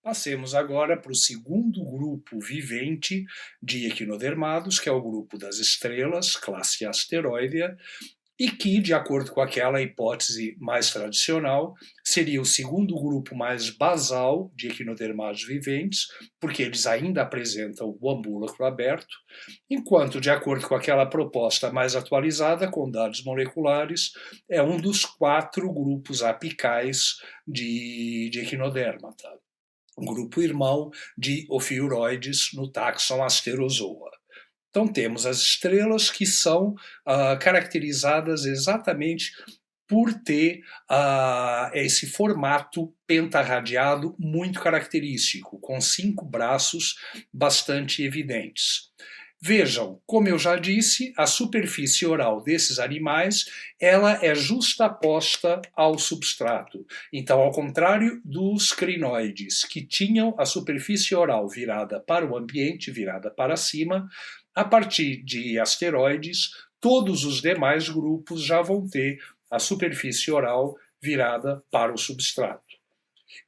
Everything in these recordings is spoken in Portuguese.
Passemos agora para o segundo grupo vivente de equinodermados, que é o grupo das estrelas, classe asteroidea, e que, de acordo com aquela hipótese mais tradicional, seria o segundo grupo mais basal de equinodermados viventes, porque eles ainda apresentam o ambúlacro aberto, enquanto, de acordo com aquela proposta mais atualizada, com dados moleculares, é um dos quatro grupos apicais de equinodermata, um grupo irmão de ofiuroides no taxon Asterozoa. Então temos as estrelas que são caracterizadas exatamente por ter esse formato pentarradiado muito característico, com 5 braços bastante evidentes. Vejam, como eu já disse, a superfície oral desses animais ela é justaposta ao substrato. Então, ao contrário dos crinoides, que tinham a superfície oral virada para o ambiente, virada para cima, a partir de asteroides, todos os demais grupos já vão ter a superfície oral virada para o substrato.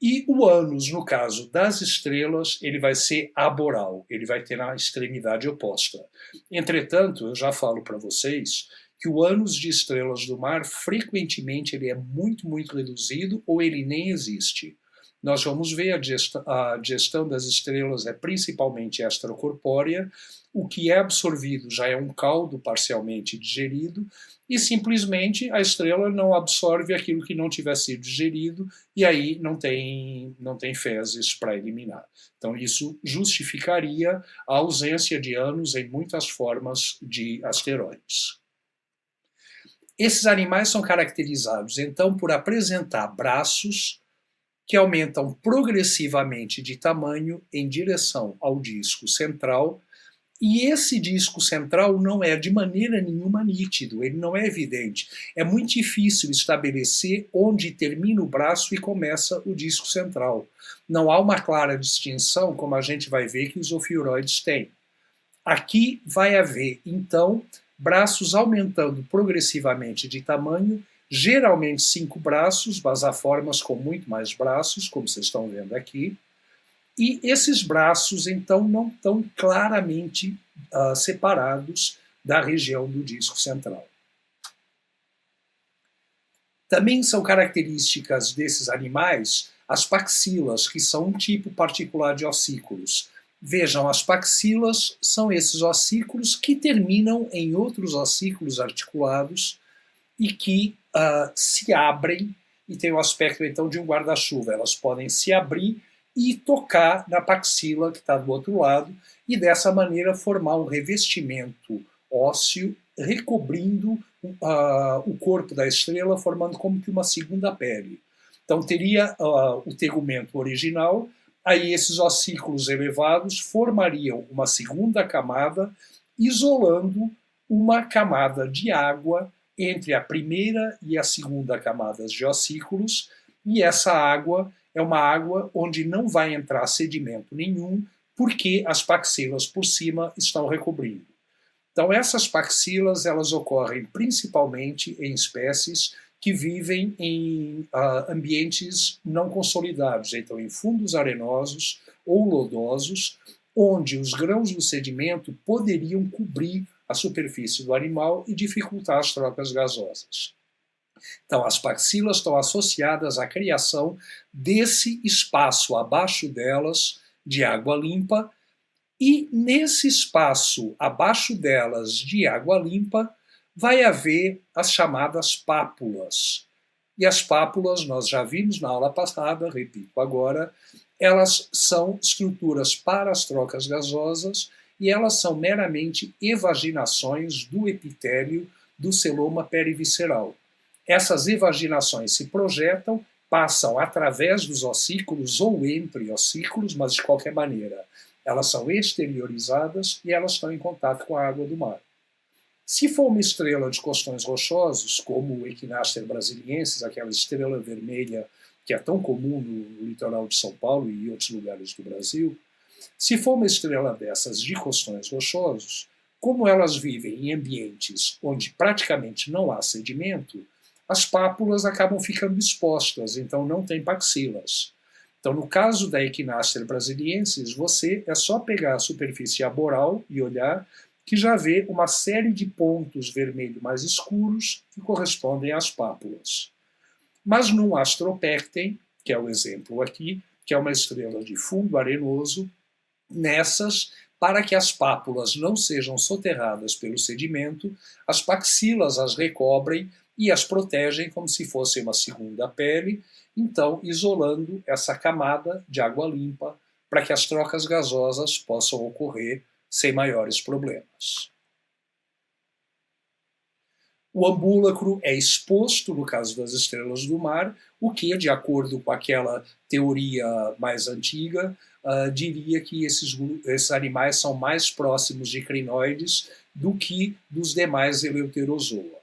E o ânus, no caso das estrelas, ele vai ser aboral, ele vai ter a extremidade oposta. Entretanto, eu já falo para vocês que o ânus de estrelas do mar, frequentemente, ele é muito, muito reduzido ou ele nem existe. Nós vamos ver a digestão das estrelas é principalmente extracorpórea, o que é absorvido já é um caldo parcialmente digerido, e simplesmente a estrela não absorve aquilo que não tiver sido digerido, e aí não tem fezes para eliminar. Então isso justificaria a ausência de ânus em muitas formas de asteroides. Esses animais são caracterizados, então, por apresentar braços que aumentam progressivamente de tamanho em direção ao disco central, e esse disco central não é de maneira nenhuma nítido, ele não é evidente. É muito difícil estabelecer onde termina o braço e começa o disco central. Não há uma clara distinção, como a gente vai ver que os ofiuroides têm. Aqui vai haver, então, braços aumentando progressivamente de tamanho, geralmente 5 braços, basaformas com muito mais braços, como vocês estão vendo aqui. E esses braços, então, não estão claramente separados da região do disco central. Também são características desses animais as paxilas, que são um tipo particular de ossículos. Vejam, as paxilas são esses ossículos que terminam em outros ossículos articulados e que se abrem e têm o aspecto, então, de um guarda-chuva. Elas podem se abrir e tocar na paxila que está do outro lado, e dessa maneira formar um revestimento ósseo recobrindo o corpo da estrela, formando como que uma segunda pele. Então teria o tegumento original, aí esses ossículos elevados formariam uma segunda camada, isolando uma camada de água entre a primeira e a segunda camadas de ossículos, e essa água é uma água onde não vai entrar sedimento nenhum, porque as paxilas por cima estão recobrindo. Então essas paxilas elas ocorrem principalmente em espécies que vivem em ambientes não consolidados, então em fundos arenosos ou lodosos, onde os grãos do sedimento poderiam cobrir a superfície do animal e dificultar as trocas gasosas. Então, as paxilas estão associadas à criação desse espaço abaixo delas de água limpa, e nesse espaço abaixo delas de água limpa vai haver as chamadas pápulas. E as pápulas, nós já vimos na aula passada, repito agora, elas são estruturas para as trocas gasosas e elas são meramente evaginações do epitélio do celoma perivisceral. Essas evaginações se projetam, passam através dos ossículos ou entre ossículos, mas de qualquer maneira elas são exteriorizadas e elas estão em contato com a água do mar. Se for uma estrela de costões rochosos, como o Echinacea brasiliensis, aquela estrela vermelha que é tão comum no litoral de São Paulo e em outros lugares do Brasil, se for uma estrela dessas de costões rochosos, como elas vivem em ambientes onde praticamente não há sedimento, as pápulas acabam ficando expostas, então não tem paxilas. Então, no caso da Echinacea brasiliensis, você é só pegar a superfície aboral e olhar que já vê uma série de pontos vermelho mais escuros que correspondem às pápulas. Mas num Astropecten, que é o exemplo aqui, que é uma estrela de fundo arenoso, nessas, para que as pápulas não sejam soterradas pelo sedimento, as paxilas as recobrem e as protegem como se fosse uma segunda pele, então isolando essa camada de água limpa para que as trocas gasosas possam ocorrer sem maiores problemas. O ambúlacro é exposto, no caso das estrelas do mar, o que, de acordo com aquela teoria mais antiga, diria que esses animais são mais próximos de crinoides do que dos demais Eleuterozoa.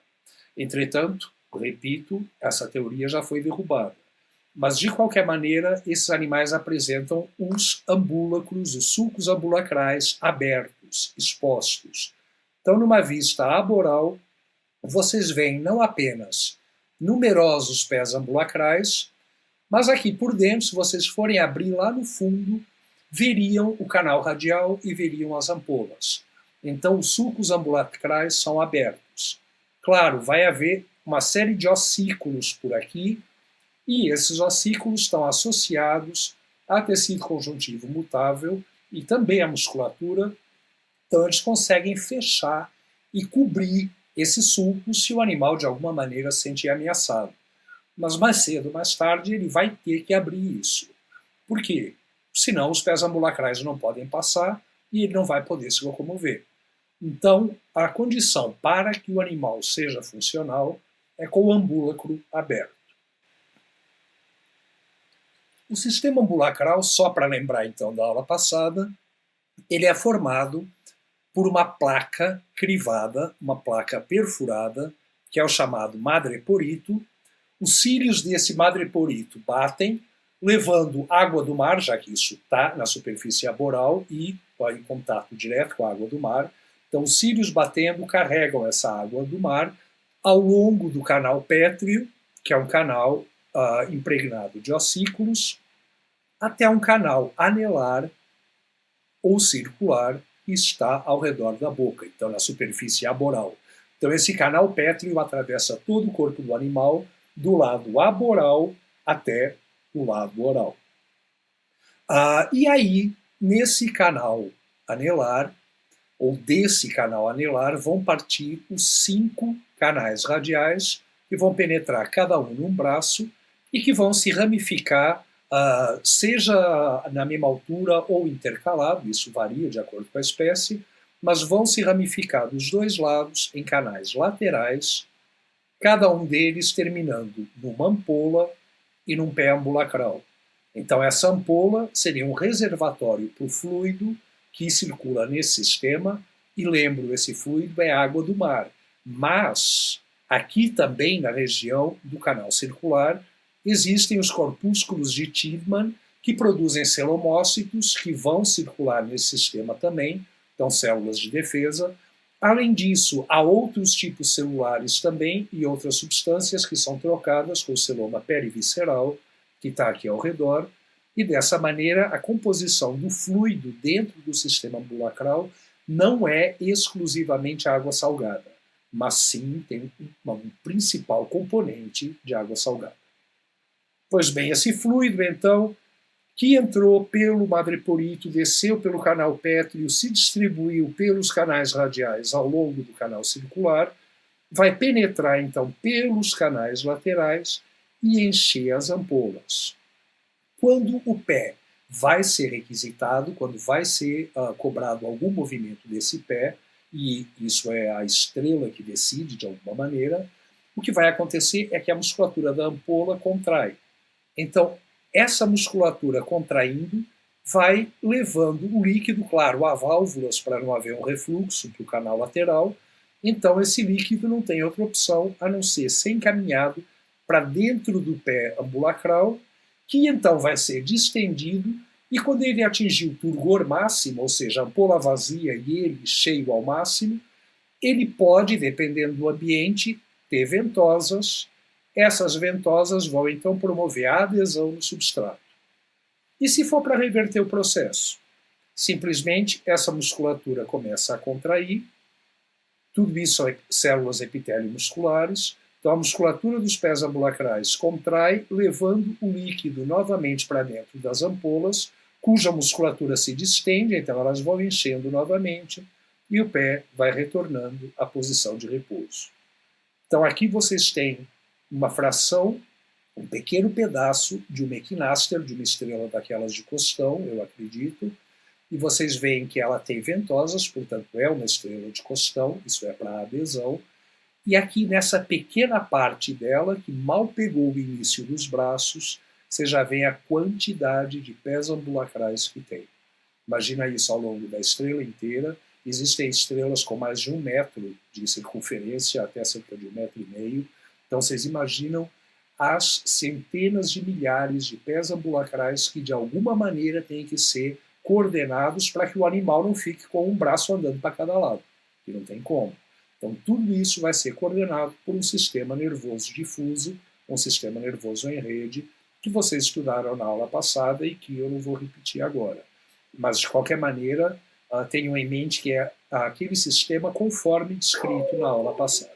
Entretanto, repito, essa teoria já foi derrubada. Mas, de qualquer maneira, esses animais apresentam os ambúlacros, os sulcos ambulacrais abertos, expostos. Então, numa vista aboral, vocês veem não apenas numerosos pés ambulacrais, mas aqui por dentro, se vocês forem abrir lá no fundo, veriam o canal radial e veriam as ampolas. Então, os sulcos ambulacrais são abertos. Claro, vai haver uma série de ossículos por aqui, e esses ossículos estão associados a tecido conjuntivo mutável e também à musculatura, então eles conseguem fechar e cobrir esse sulco se o animal de alguma maneira se sentir ameaçado. Mas mais cedo ou mais tarde ele vai ter que abrir isso. Por quê? Senão os pés ambulacrais não podem passar e ele não vai poder se locomover. Então, a condição para que o animal seja funcional é com o ambúlacro aberto. O sistema ambulacral, só para lembrar então da aula passada, ele é formado por uma placa crivada, uma placa perfurada, que é o chamado madreporito. Os cílios desse madreporito batem, levando água do mar, já que isso está na superfície aboral e vai em contato direto com a água do mar. Então, os cílios batendo carregam essa água do mar ao longo do canal pétreo, que é um canal impregnado de ossículos, até um canal anelar ou circular que está ao redor da boca, então na superfície aboral. Então esse canal pétreo atravessa todo o corpo do animal, do lado aboral até o lado oral. E aí, nesse canal anelar, ou desse canal anelar, vão partir os 5 canais radiais que vão penetrar cada um num braço e que vão se ramificar, seja na mesma altura ou intercalado, isso varia de acordo com a espécie, mas vão se ramificar dos dois lados em canais laterais, cada um deles terminando numa ampola e num pé ambulacral. Então essa ampola seria um reservatório para o fluido que circula nesse sistema, e lembro, esse fluido é água do mar. Mas aqui também na região do canal circular existem os corpúsculos de Tillman, que produzem celomócitos, que vão circular nesse sistema também, então células de defesa. Além disso, há outros tipos celulares também e outras substâncias que são trocadas com o celoma perivisceral, que está aqui ao redor, e dessa maneira a composição do fluido dentro do sistema ambulacral não é exclusivamente água salgada, mas sim tem um principal componente de água salgada. Pois bem, esse fluido, então, que entrou pelo madreporito, desceu pelo canal pétreo, se distribuiu pelos canais radiais ao longo do canal circular, vai penetrar, então, pelos canais laterais e encher as ampolas. Quando o pé vai ser requisitado, quando vai ser cobrado algum movimento desse pé, e isso é a estrela que decide de alguma maneira, o que vai acontecer é que a musculatura da ampola contrai. Então, essa musculatura contraindo vai levando o líquido, claro, a válvulas para não haver um refluxo para o canal lateral. Então, esse líquido não tem outra opção a não ser encaminhado para dentro do pé ambulacral, que então vai ser distendido, e quando ele atingir o turgor máximo, ou seja, a ampola vazia e ele cheio ao máximo, ele pode, dependendo do ambiente, ter ventosas. Essas ventosas vão então promover a adesão no substrato. E se for para reverter o processo? Simplesmente essa musculatura começa a contrair, tudo isso são células epitélio musculares, então a musculatura dos pés ambulacrais contrai, levando o líquido novamente para dentro das ampolas, cuja musculatura se distende, então elas vão enchendo novamente, e o pé vai retornando à posição de repouso. Então aqui vocês têm uma fração, um pequeno pedaço de uma equináster, de uma estrela daquelas de costão, eu acredito, e vocês veem que ela tem ventosas, portanto é uma estrela de costão, isso é para adesão, e aqui nessa pequena parte dela, que mal pegou o início dos braços, você já vê a quantidade de pés ambulacrais que tem. Imagina isso ao longo da estrela inteira. Existem estrelas com mais de 1 metro de circunferência, até cerca de 1,5 metro. Então vocês imaginam as centenas de milhares de pés ambulacrais que de alguma maneira têm que ser coordenados para que o animal não fique com um braço andando para cada lado, que não tem como. Então tudo isso vai ser coordenado por um sistema nervoso difuso, um sistema nervoso em rede, que vocês estudaram na aula passada e que eu não vou repetir agora. Mas, de qualquer maneira, tenham em mente que é aquele sistema conforme descrito na aula passada.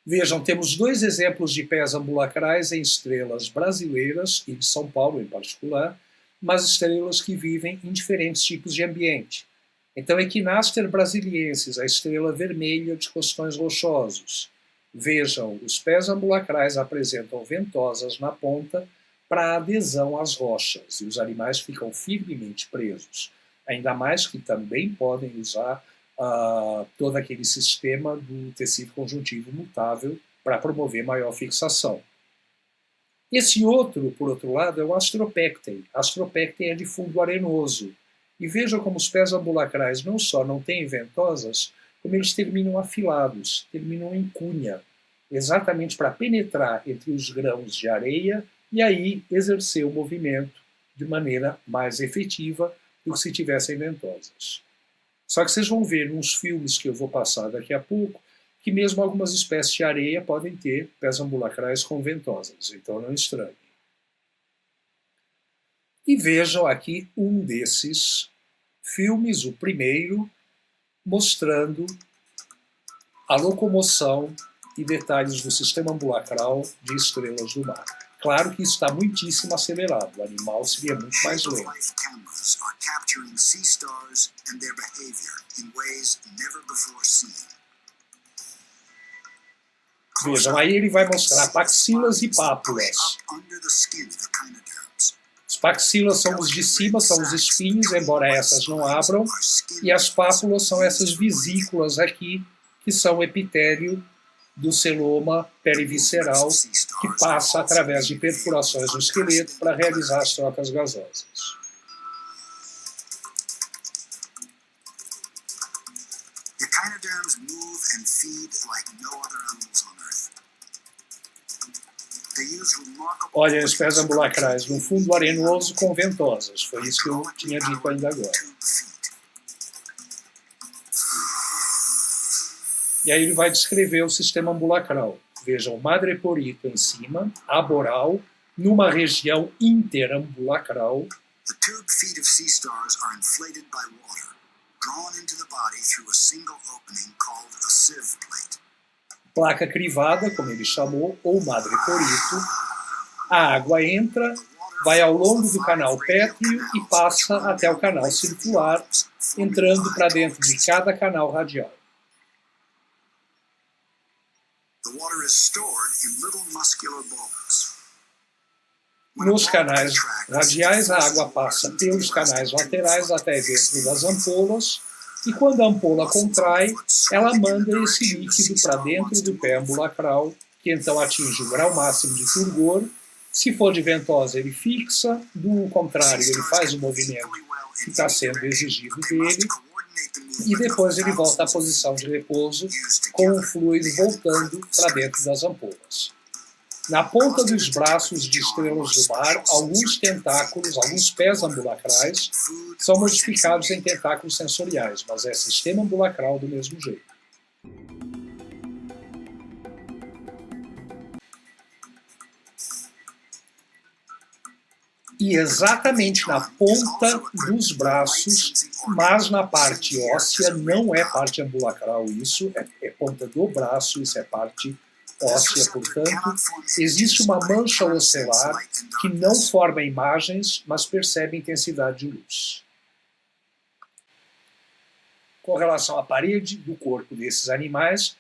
Vejam, temos 2 exemplos de pés ambulacrais em estrelas brasileiras, e de São Paulo em particular, mas estrelas que vivem em diferentes tipos de ambiente. Então, Equinaster brasiliensis, a estrela vermelha de costões rochosos. Vejam, os pés ambulacrais apresentam ventosas na ponta para adesão às rochas, e os animais ficam firmemente presos. Ainda mais que também podem usar todo aquele sistema do tecido conjuntivo mutável para promover maior fixação. Esse outro, por outro lado, é o Astropecten. Astropecten é de fundo arenoso. E vejam como os pés ambulacrais não só não têm ventosas, como eles terminam afilados, terminam em cunha, exatamente para penetrar entre os grãos de areia e aí exercer o movimento de maneira mais efetiva do que se tivessem ventosas. Só que vocês vão ver nos filmes que eu vou passar daqui a pouco que mesmo algumas espécies de areia podem ter pés ambulacrais com ventosas, então não estranhem. E vejam aqui um desses filmes, o primeiro, mostrando a locomoção e detalhes do sistema ambulacral de estrelas do mar. Claro que isso está muitíssimo acelerado, o animal seria muito mais lento. Vejam, aí ele vai mostrar paxilas e pápulas. As paxilas são os de cima, são os espinhos, embora essas não abram, e as pápulas são essas vesículas aqui, que são o epitélio do celoma perivisceral, que passa através de perfurações no esqueleto para realizar as trocas gasosas. Echinoderms move and feed like no other animals on Earth. Olha, os pés ambulacrais no fundo arenoso com ventosas. Foi isso que eu tinha dito ainda agora. E aí ele vai descrever o sistema ambulacral. Vejam, madreporito em cima, aboral, numa região interambulacral. The tube feet of sea stars are inflated by water, drawn into the body through a single opening called a sieve plate. Placa crivada, como ele chamou, ou madreporito. A água entra, vai ao longo do canal pétreo e passa até o canal circular, entrando para dentro de cada canal radial. Nos canais radiais, a água passa pelos canais laterais até dentro das ampolas, e quando a ampola contrai, ela manda esse líquido para dentro do pé ambulacral, que então atinge o grau máximo de turgor. Se for de ventosa, ele fixa, do contrário, ele faz o movimento que está sendo exigido dele, e depois ele volta à posição de repouso, com o fluido voltando para dentro das ampolas. Na ponta dos braços de estrelas do mar, alguns tentáculos, alguns pés ambulacrais, são modificados em tentáculos sensoriais, mas é sistema ambulacral do mesmo jeito. e exatamente na ponta dos braços, mas na parte óssea, não é parte ambulacral isso, é ponta do braço, isso é parte óssea, portanto, existe uma mancha ocelar que não forma imagens, mas percebe intensidade de luz. Com relação à parede do corpo desses animais,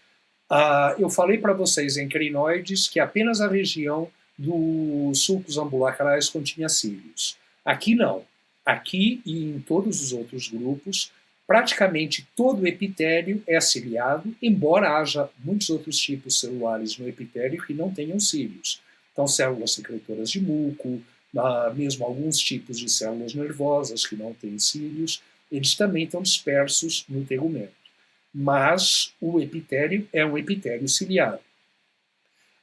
eu falei para vocês em crinoides que apenas a região dos sulcos ambulacrais continha cílios. Aqui não. Aqui e em todos os outros grupos, praticamente todo o epitélio é ciliado, embora haja muitos outros tipos celulares no epitélio que não tenham cílios. Então, células secretoras de muco, mesmo alguns tipos de células nervosas que não têm cílios, eles também estão dispersos no tegumento. Mas o epitélio é um epitélio ciliado.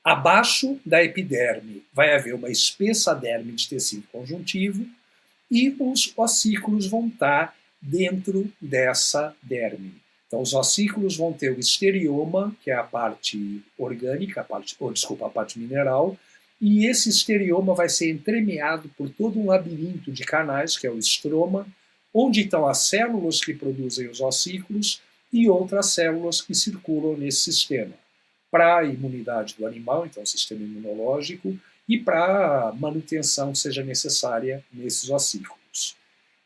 Abaixo da epiderme vai haver uma espessa derme de tecido conjuntivo e os ossículos vão estar dentro dessa derme. Então, os ossículos vão ter o esterioma, que é a parte orgânica, a parte mineral, e esse esterioma vai ser entremeado por todo um labirinto de canais, que é o estroma, onde estão as células que produzem os ossículos e outras células que circulam nesse sistema, para a imunidade do animal, então o sistema imunológico, e para a manutenção que seja necessária nesses ossículos.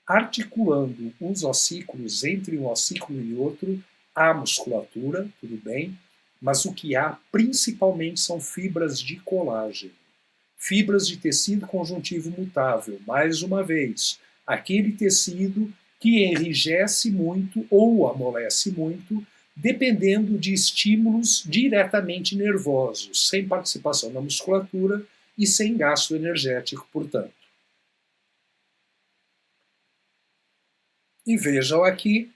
Articulando os ossículos entre um ossículo e outro, há musculatura, tudo bem, mas o que há principalmente são fibras de colágeno, fibras de tecido conjuntivo mutável, mais uma vez, aquele tecido que enrijece muito ou amolece muito, dependendo de estímulos diretamente nervosos, sem participação da musculatura e sem gasto energético, portanto. E vejam aqui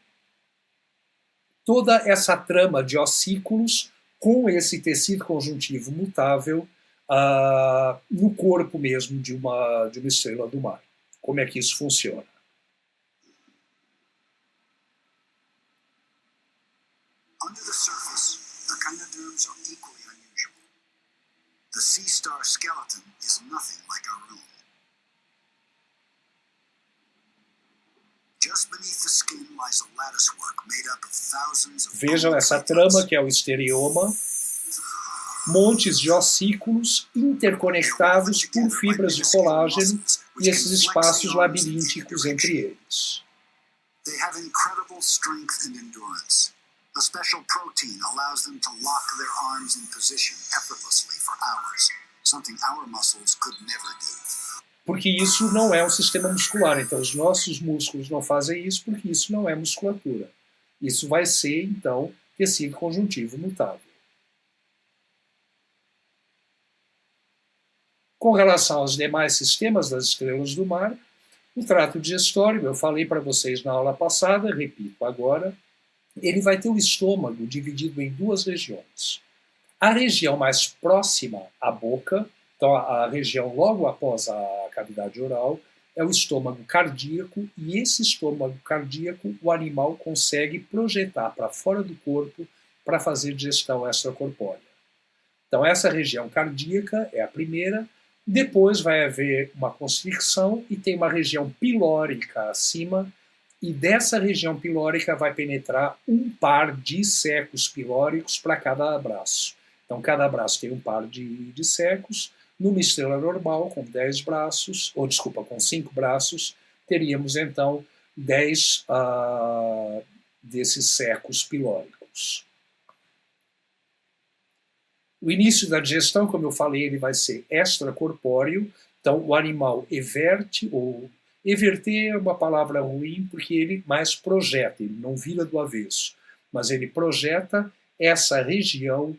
toda essa trama de ossículos com esse tecido conjuntivo mutável no corpo mesmo de uma estrela do mar. Como é que isso funciona? Under the surface, echinoderms are equally unusual. The sea star skeleton is nothing like our own. Just beneath the skin lies a latticework made up of thousands of... Vejam essa trama que é o esterioma, montes de ossículos interconectados por fibras de colágeno e esses espaços labirínticos entre eles. They have incredible strength and endurance. A special protein allows them to lock their arms in position effortlessly for hours, something our muscles could never do. Porque isso não é um sistema muscular, então os nossos músculos não fazem isso porque isso não é musculatura. Isso vai ser, então, tecido conjuntivo mutável. Com relação aos demais sistemas das estrelas do mar, o trato digestório, eu falei para vocês na aula passada, repito agora, ele vai ter o estômago dividido em duas regiões. A região mais próxima à boca, então a região logo após a cavidade oral, é o estômago cardíaco, e esse estômago cardíaco o animal consegue projetar para fora do corpo para fazer digestão extracorpórea. Então essa região cardíaca é a primeira, depois vai haver uma constricção e tem uma região pilórica acima, e dessa região pilórica vai penetrar um par de secos pilóricos para cada braço. Então, cada braço tem um par de secos. Numa estrela normal, com 10 braços, com 5 braços, teríamos, então, 10 desses secos pilóricos. O início da digestão, como eu falei, ele vai ser extracorpóreo. Então, o animal everte, ou everter é uma palavra ruim porque ele mais projeta, ele não vira do avesso, mas ele projeta essa região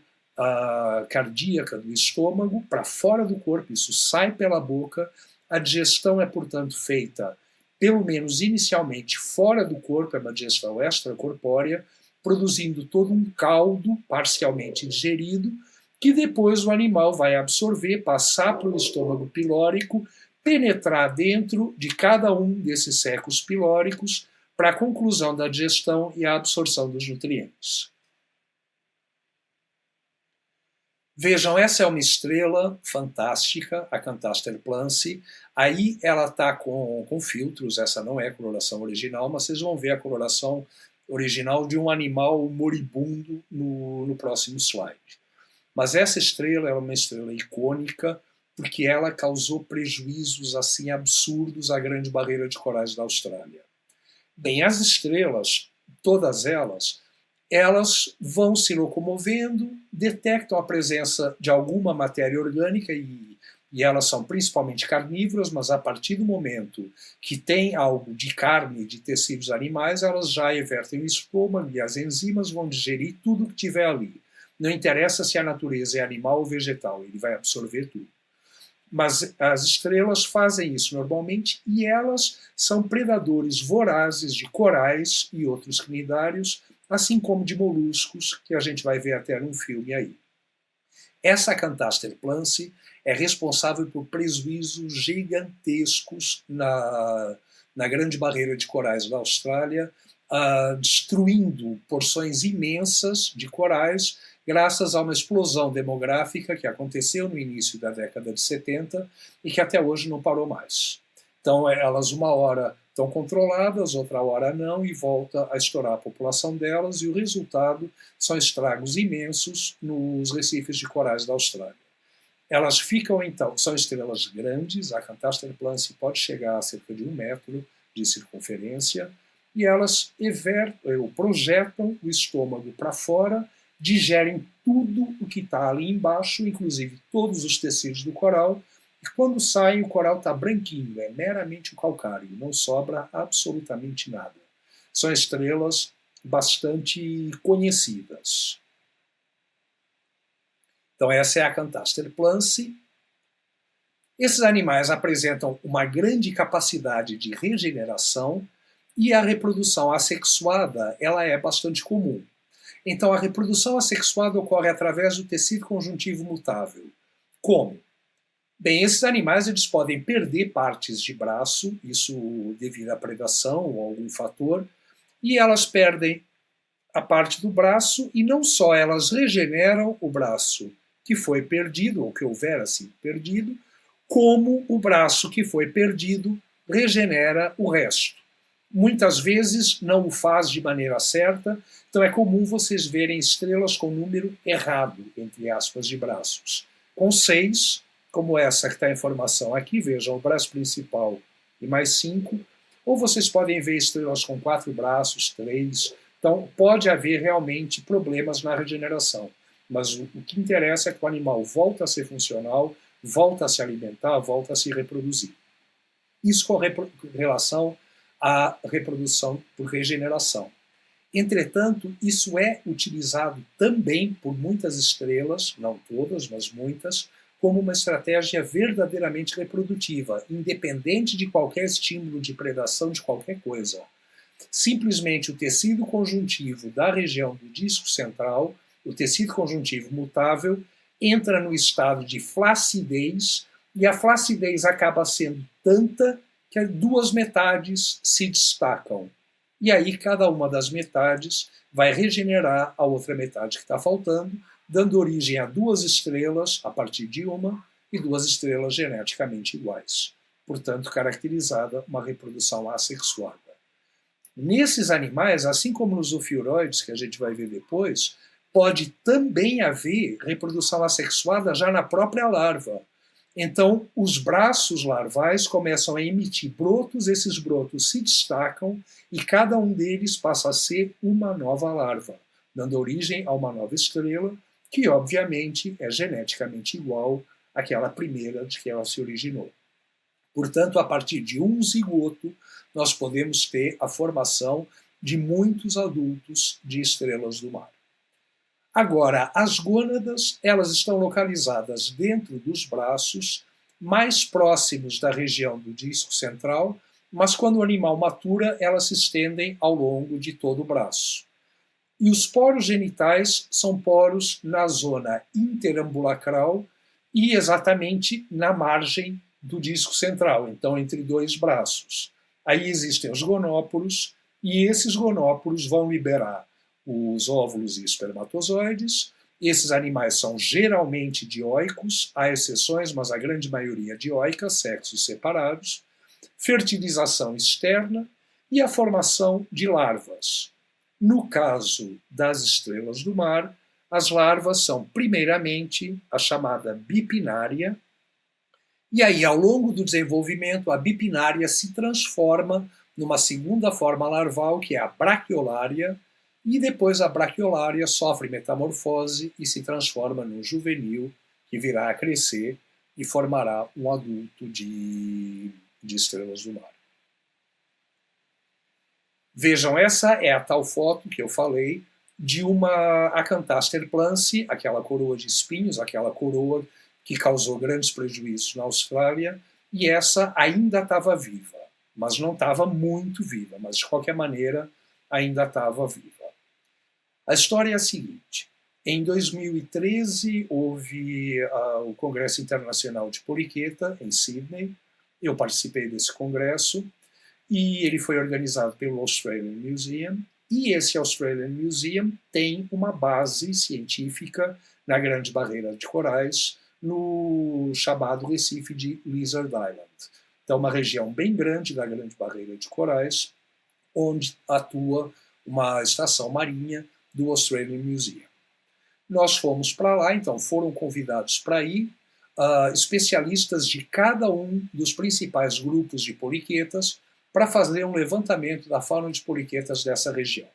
cardíaca do estômago para fora do corpo, isso sai pela boca. A digestão é, portanto, feita, pelo menos inicialmente, fora do corpo, é uma digestão extracorpórea, produzindo todo um caldo parcialmente digerido, que depois o animal vai absorver, passar pelo estômago pilórico, penetrar dentro de cada um desses secos pilóricos para a conclusão da digestão e a absorção dos nutrientes. Vejam, essa é uma estrela fantástica, a Cantaster plance. Aí ela está com filtros, essa não é a coloração original, mas vocês vão ver a coloração original de um animal moribundo no próximo slide. Mas essa estrela é uma estrela icônica porque ela causou prejuízos assim absurdos à Grande Barreira de Corais da Austrália. Bem, as estrelas, todas elas vão se locomovendo, detectam a presença de alguma matéria orgânica e elas são principalmente carnívoras, mas a partir do momento que tem algo de carne, de tecidos animais, elas já evertem o estômago e as enzimas vão digerir tudo que tiver ali. Não interessa se a natureza é animal ou vegetal, ele vai absorver tudo. Mas as estrelas fazem isso normalmente e elas são predadores vorazes de corais e outros cnidários, assim como de moluscos, que a gente vai ver até num filme aí. Essa Acanthaster plance é responsável por prejuízos gigantescos na Grande Barreira de Corais da Austrália, destruindo porções imensas de corais, graças a uma explosão demográfica que aconteceu no início da década de 70 e que até hoje não parou mais. Então elas uma hora estão controladas, outra hora não, e volta a estourar a população delas, e o resultado são estragos imensos nos recifes de corais da Austrália. Elas ficam, então, são estrelas grandes, a Acanthaster plance pode chegar a cerca de 1 metro de circunferência, e elas projetam o estômago para fora, digerem tudo o que está ali embaixo, inclusive todos os tecidos do coral, e quando sai o coral está branquinho, é meramente o calcário, não sobra absolutamente nada. São estrelas bastante conhecidas. Então essa é a Acanthaster plance. Esses animais apresentam uma grande capacidade de regeneração e a reprodução assexuada ela é bastante comum. Então a reprodução assexuada ocorre através do tecido conjuntivo mutável. Como? Bem, esses animais eles podem perder partes de braço, isso devido à predação ou algum fator, e elas perdem a parte do braço e não só elas regeneram o braço que foi perdido, ou que houver assim perdido, como o braço que foi perdido regenera o resto. Muitas vezes não o faz de maneira certa, então é comum vocês verem estrelas com número errado, entre aspas, de braços. Com 6, como essa que está em formação aqui, vejam, o braço principal e mais 5, ou vocês podem ver estrelas com 4 braços, 3, então pode haver realmente problemas na regeneração. Mas o que interessa é que o animal volta a ser funcional, volta a se alimentar, volta a se reproduzir. Isso com relação à reprodução por regeneração. Entretanto, isso é utilizado também por muitas estrelas, não todas, mas muitas, como uma estratégia verdadeiramente reprodutiva, independente de qualquer estímulo de predação de qualquer coisa. Simplesmente o tecido conjuntivo da região do disco central, o tecido conjuntivo mutável, entra no estado de flacidez, e a flacidez acaba sendo tanta que as 2 metades se destacam. E aí cada uma das metades vai regenerar a outra metade que está faltando, dando origem a 2 estrelas a partir de uma e 2 estrelas geneticamente iguais. Portanto, caracterizada uma reprodução assexuada. Nesses animais, assim como nos ofiuroides, que a gente vai ver depois, pode também haver reprodução assexuada já na própria larva. Então, os braços larvais começam a emitir brotos, esses brotos se destacam e cada um deles passa a ser uma nova larva, dando origem a uma nova estrela, que obviamente é geneticamente igual àquela primeira de que ela se originou. Portanto, a partir de um zigoto, nós podemos ter a formação de muitos adultos de estrelas do mar. Agora, as gônadas, elas estão localizadas dentro dos braços, mais próximos da região do disco central, mas quando o animal matura, elas se estendem ao longo de todo o braço. E os poros genitais são poros na zona interambulacral e exatamente na margem do disco central, então entre 2 braços. Aí existem os gonóporos, e esses gonóporos vão liberar os óvulos e espermatozoides, Esses animais são geralmente dioicos, há exceções, mas a grande maioria dioica, sexos separados, fertilização externa e a formação de larvas. No caso das estrelas do mar, as larvas são, primeiramente, a chamada bipinária, e aí, ao longo do desenvolvimento, a bipinária se transforma numa segunda forma larval, que é a braquiolária, e depois a braquiolária sofre metamorfose e se transforma num juvenil, que virá a crescer e formará um adulto de estrelas do mar. Vejam, essa é a tal foto que eu falei de uma Acanthaster plance, aquela coroa de espinhos, aquela coroa que causou grandes prejuízos na Austrália, e essa ainda estava viva, mas não estava muito viva, mas de qualquer maneira ainda estava viva. A história é a seguinte: em 2013 houve o Congresso Internacional de Poliqueta, em Sydney. Eu participei desse congresso, e ele foi organizado pelo Australian Museum, e esse Australian Museum tem uma base científica na Grande Barreira de Corais, no chamado Recife de Lizard Island. Então, uma região bem grande da Grande Barreira de Corais, onde atua uma estação marinha do Australian Museum. Nós fomos para lá, então foram convidados para ir especialistas de cada um dos principais grupos de poliquetas para fazer um levantamento da fauna de poliquetas dessa região.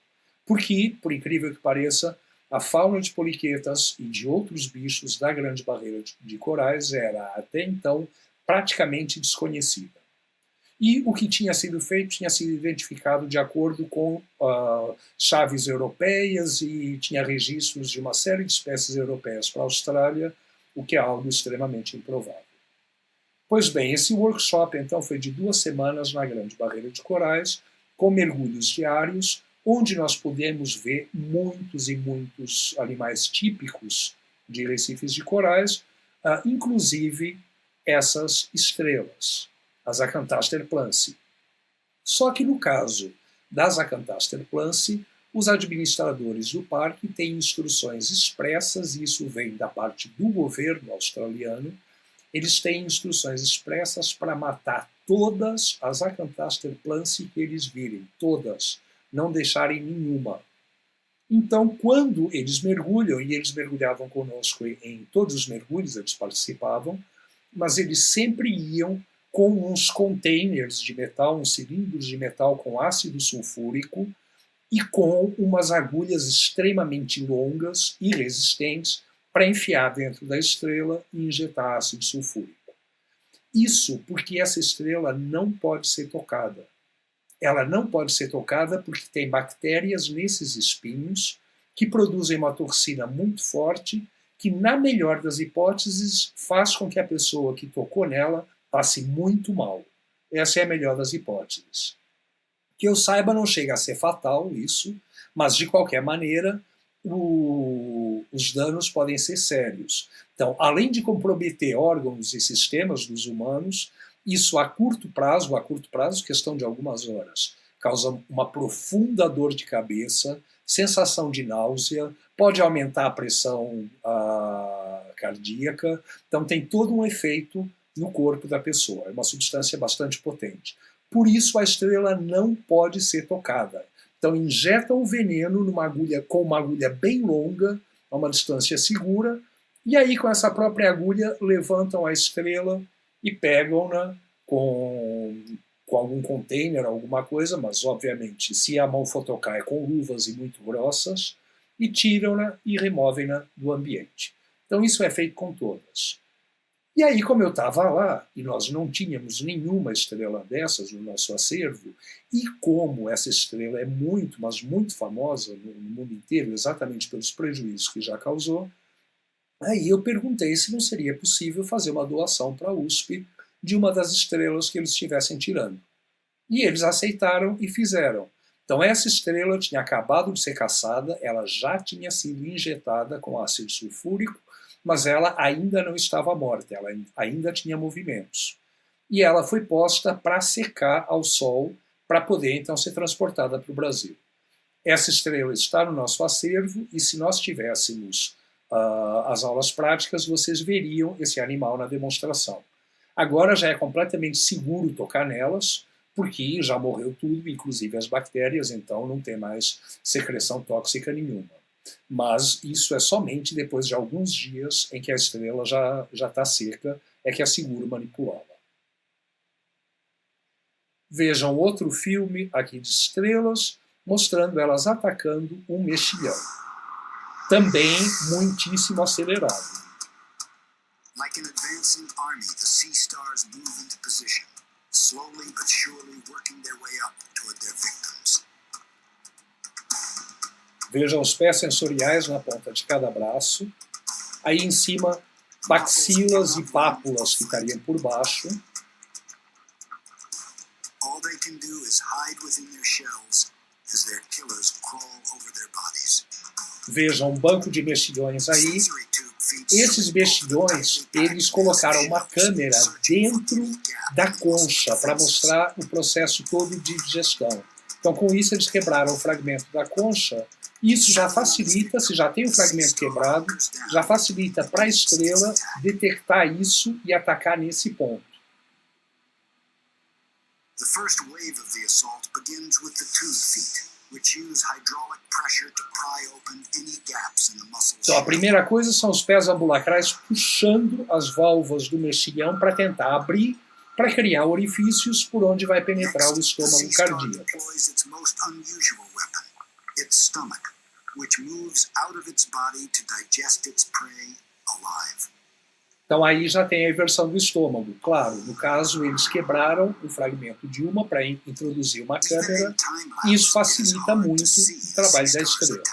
Porque, por incrível que pareça, a fauna de poliquetas e de outros bichos da Grande Barreira de Corais era, até então, praticamente desconhecida. E o que tinha sido feito tinha sido identificado de acordo com chaves europeias e tinha registros de uma série de espécies europeias para a Austrália, o que é algo extremamente improvável. Pois bem, esse workshop então foi de 2 semanas na Grande Barreira de Corais, com mergulhos diários, onde nós pudemos ver muitos e muitos animais típicos de recifes de corais, inclusive essas estrelas, as Acanthaster plance. Só que no caso das Acanthaster plance, os administradores do parque têm instruções expressas, e isso vem da parte do governo australiano. Eles têm instruções expressas para matar todas as Acanthaster plance que eles virem, todas, não deixarem nenhuma. Então, quando eles mergulham, e eles mergulhavam conosco em todos os mergulhos, eles participavam, mas eles sempre iam com uns containers de metal, uns cilindros de metal com ácido sulfúrico e com umas agulhas extremamente longas e resistentes para enfiar dentro da estrela e injetar ácido sulfúrico. Isso porque essa estrela não pode ser tocada. Ela não pode ser tocada porque tem bactérias nesses espinhos que produzem uma toxina muito forte que, na melhor das hipóteses, faz com que a pessoa que tocou nela passe muito mal. Essa é a melhor das hipóteses. Que eu saiba, não chega a ser fatal isso, mas de qualquer maneira os danos podem ser sérios. Então, além de comprometer órgãos e sistemas dos humanos, isso a curto prazo, questão de algumas horas, causa uma profunda dor de cabeça, sensação de náusea, pode aumentar a pressão cardíaca, então tem todo um efeito no corpo da pessoa, é uma substância bastante potente. Por isso a estrela não pode ser tocada. Então injetam o veneno com uma agulha bem longa, a uma distância segura, e aí com essa própria agulha levantam a estrela e pegam-na com algum container, alguma coisa, mas obviamente se a mão for tocar é com luvas e muito grossas, e tiram-na e removem-na do ambiente. Então isso é feito com todas. E aí, como eu estava lá, e nós não tínhamos nenhuma estrela dessas no nosso acervo, e como essa estrela é muito, mas muito famosa no mundo inteiro, exatamente pelos prejuízos que já causou, aí eu perguntei se não seria possível fazer uma doação para a USP de uma das estrelas que eles estivessem tirando. E eles aceitaram e fizeram. Então essa estrela tinha acabado de ser caçada, ela já tinha sido injetada com ácido sulfúrico, mas ela ainda não estava morta, ela ainda tinha movimentos. E ela foi posta para secar ao sol, para poder então ser transportada para o Brasil. Essa estrela está no nosso acervo, e se nós tivéssemos as aulas práticas, vocês veriam esse animal na demonstração. Agora já é completamente seguro tocar nelas, porque já morreu tudo, inclusive as bactérias, então não tem mais secreção tóxica nenhuma. Mas isso é somente depois de alguns dias em que a estrela já está seca, é que é seguro manipulá-la. Vejam outro filme aqui de estrelas, mostrando elas atacando um mexilhão. Também muitíssimo acelerado. Like an advancing army, the sea stars move into position, slowly but surely working their way up toward their victims. Vejam os pés sensoriais na ponta de cada braço. Aí em cima, baxilas e pápulas ficariam por baixo. All they can do is hide within their shells as their killers crawl over their bodies. Vejam um banco de mexilhões aí. Esses mexilhões, eles colocaram uma câmera dentro da concha para mostrar o processo todo de digestão. Então, com isso, eles quebraram o fragmento da concha. Isso já facilita, se já tem o fragmento quebrado, já facilita para a estrela detectar isso e atacar nesse ponto. The first wave of the assault begins with the tube feet, which use hydraulic pressure to pry open any gaps in the muscles. Então, a primeira coisa são os pés ambulacrais puxando as válvulas do mexilhão para tentar abrir, para criar orifícios por onde vai penetrar o estômago cardíaco. Its most unusual weapon, its stomach, which moves out of its body to digest its prey alive. Então aí já tem a inversão do estômago. Claro, no caso eles quebraram o fragmento de uma para introduzir uma câmera, e isso facilita muito o trabalho da estrela.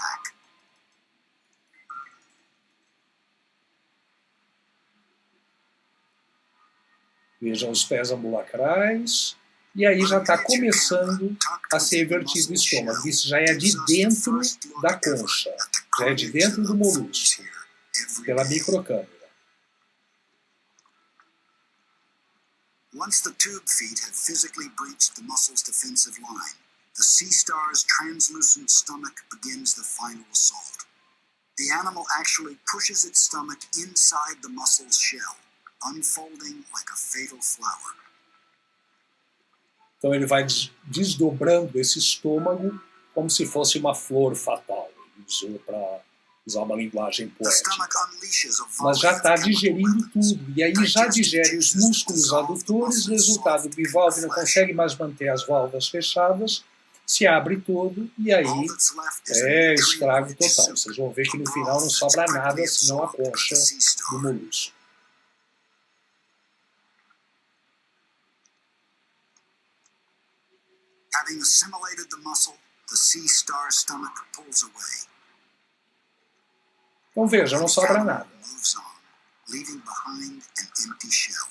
Vejam os pés ambulacrais, e aí já está começando a ser invertido o estômago. Isso já é de dentro da concha, já é de dentro do molusco, pela microcâmera. Once the tube feet have physically breached the muscle's defensive line, the sea star's translucent stomach begins the final assault. The animal actually pushes its stomach inside the muscle's shell, unfolding like a fatal flower. Então ele vai desdobrando esse estômago como se fosse uma flor fatal. Ele usou para usar uma linguagem poética. Mas já está digerindo tudo, e aí já digere os músculos adutores, resultado, o bivalve não consegue mais manter as válvulas fechadas, se abre todo, e aí é estrago total. Vocês vão ver que no final não sobra nada, senão a concha do molusco. Having assimilated the muscle, the sea star's stomach pulls away. Então veja, não sobra nada. Moves on, leaving behind an empty shell.